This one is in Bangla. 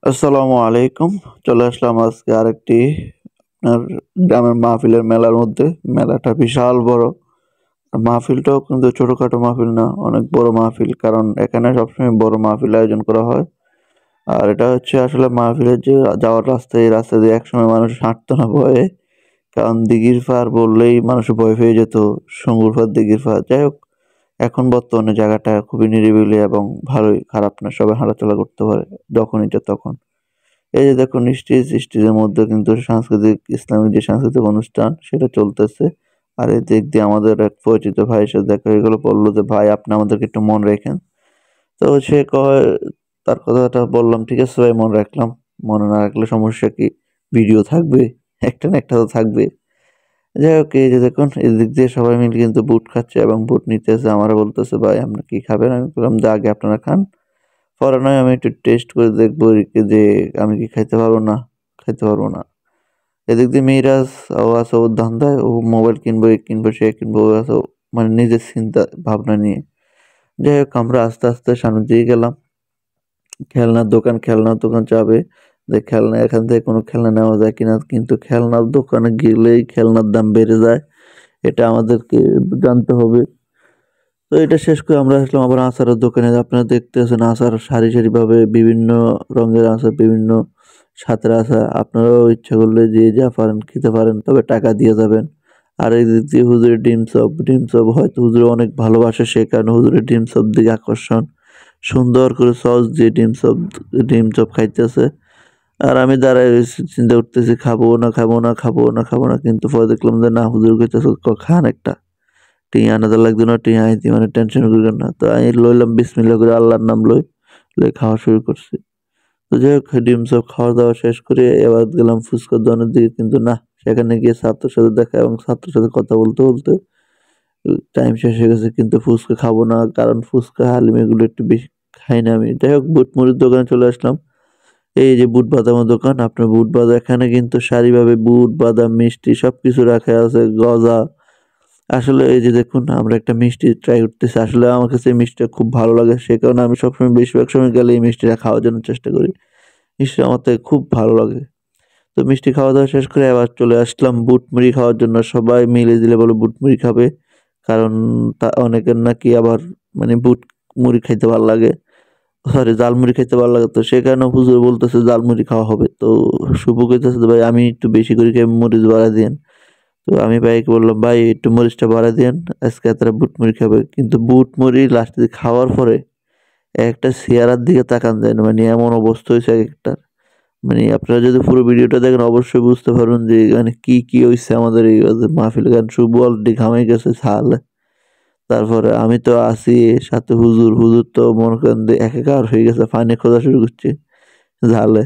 আসসালামু আলাইকুম। চলে আসলাম আজকে আরেকটি আপনার গ্রামের মাহফিলের মেলার মধ্যে। মেলাটা বিশাল বড়। মাহফিলটাও কিন্তু ছোটখাটো মাহফিল না, অনেক বড় মাহফিল। কারণ এখানে সবসময় বড় মাহফিল আয়োজন করা হয়। আর এটা হচ্ছে আসলে মাহফিলের যে যাওয়ার রাস্তা, এই রাস্তা দিয়ে একসময় মানুষ হাঁটতো না ভয়ে। কারণ দিঘির পাড় বললেই মানুষ ভয় পেয়ে যেত। সুঙ্গুর পাড়, দিঘির পাড়। যাই হোক, এখন বর্তমানে জায়গাটা খুবই নিরিবিলি এবং ভালোই, খারাপ না। সবাই হাঁটাচলা করতে পারে যখন ইচ্ছা তখন। এই যে দেখুন স্টেজের মধ্যে কিন্তু সাংস্কৃতিক, ইসলামিক যে সাংস্কৃতিক অনুষ্ঠান সেটা চলতেছে। আর এই দিক দিয়ে আমাদের এক পরিচিত ভাইয়ের সাথে দেখা হয়ে গেল, বললো যে ভাই আপনি আমাদেরকে একটু মনে রাখেন। তো সে কয়, তার কথাটা বললাম, ঠিক আছে ভাই, মনে রাখলাম। মনে না রাখলে সমস্যা কি? ভিডিও থাকবে, একটা না একটা তো থাকবে। যাই হোক, এই যে দেখুন এদিক দিয়ে সবাই মিলে কিন্তু বুট খাচ্ছে এবং বুট নিতেছে। আমারও বলতেছে ভাই আপনি কি খাবেন? আমি বললাম যে আগে আপনারা খান, পরে নয় আমি একটু টেস্ট করে দেখবো যে আমি কি খাইতে পারবো না, খাইতে পারবো না। এদিক দিয়ে মিরাজ ও আছে ওর ধান্দায়, ও মোবাইল কিনবো, এ কিনবো, সে কিনবো, ও আছে মানে নিজের চিন্তা ভাবনা নিয়ে। যাই হোক, আমরা আস্তে আস্তে সামনের দিকে গেলাম। খেলনার দোকান যাবে, যে খেলনা এখান থেকে কোনো খেলনা নেওয়া যায় কিনা, কিন্তু খেলনার দোকানে গেলেই খেলনার দাম বেড়ে যায়। এটা আমাদেরকে জানতে হবে। তো এটা শেষ করে আমরা আসলাম আবার আচারের দোকানে। আপনারা দেখতেছেন আচার সারি সারি ভাবে বিভিন্ন রঙের আচার, বিভিন্ন স্বাদের আচার। আপনারাও ইচ্ছা করলে যে যা পারেন খেতে পারেন, তবে টাকা দিয়ে যাবেন। আর এই দিক দিয়ে হুজুরের ডিম চপ হয়তো হুজুর অনেক ভালোবাসে, সে কারণে হুজুরের ডিম চপ দিকে আকর্ষণ। সুন্দর করে সস দিয়ে ডিম চপ খাইতেছে। আর আমি দাঁড়ায় রয়েছি, চিন্তা করতেছি খাবো না, কিন্তু পরে দেখলাম যে না, হুজুর কইতেছে খান একটা। টিয়া আনাদা লাগতো না, টিয়া আইতি মানে টেনশন করিলেন না। তো আমি লইলাম, বিসমিল্লাহ করে আল্লাহর নাম লই খাওয়া শুরু করছি। তো যাই হোক, ডিম সব খাওয়া দাওয়া শেষ করে এবার গেলাম ফুচকার দোকানের দিকে, কিন্তু না, সেখানে গিয়ে ছাত্রের সাথে দেখা এবং ছাত্রের সাথে কথা বলতে বলতে টাইম শেষ হয়ে গেছে। কিন্তু ফুচকা খাবো না, কারণ ফুচকা হালিম এগুলো একটু বেশি খাই না আমি। যাই হোক, বুট মুড়ির দোকানে চলে আসলাম। এই যে বুট বাদামের দোকান, আপনার বুট বাদাম এখানে কিন্তু সারিভাবে বুট বাদাম মিষ্টি সবকিছু রাখা আছে, গজা। আসলে এই যে দেখুন, আমরা একটা মিষ্টি ট্রাই করতেছি। আসলে আমার কাছে এই মিষ্টিটা খুব ভালো লাগে, সে কারণে আমি সবসময় বেশিরভাগ সময় গেলে এই মিষ্টিটা খাওয়ার জন্য চেষ্টা করি। মিষ্টি আমার থেকে খুব ভালো লাগে। তো মিষ্টি খাওয়া দাওয়া শেষ করে আবার চলে আসলাম বুট মুড়ি খাওয়ার জন্য। সবাই মিলে দিলে বলে বুট মুড়ি খাবে, কারণ অনেকের নাকি আবার মানে বুট মুড়ি খাইতে ভালো লাগে, সরি জালমুড়ি খাইতে ভালো লাগে। তো সে কারণে হুজুর বলতেছে জালমুড়ি খাওয়া হবে। তো শুভ কইতেছে ভাই আমি একটু বেশি করে খেয়ে মরিচ বাড়া দিন। তো আমি ভাইকে বললাম ভাই একটু মরিচটা বাড়ায় দিয়েন, আজকে তারা বুট মুড়ি খাবে। কিন্তু বুট মুড়ি লাস্টে খাওয়ার পরে একটা চেহারার দিকে তাকান যায় না, মানে এমন অবস্থা হয়েছে এক একটা। মানে আপনারা যদি পুরো ভিডিওটা দেখেন অবশ্যই বুঝতে পারবেন যে মানে কি কি হয়েছে আমাদের এই মাহফিল। গান শুভ অলরেডি ঘামাই গেছে ছাল। তারপরে আমি তো আছি, সাথে হুজুর তো মনে করেন যে একাকার হয়ে গেছে, পানি খোঁজা শুরু করছে ঝালে।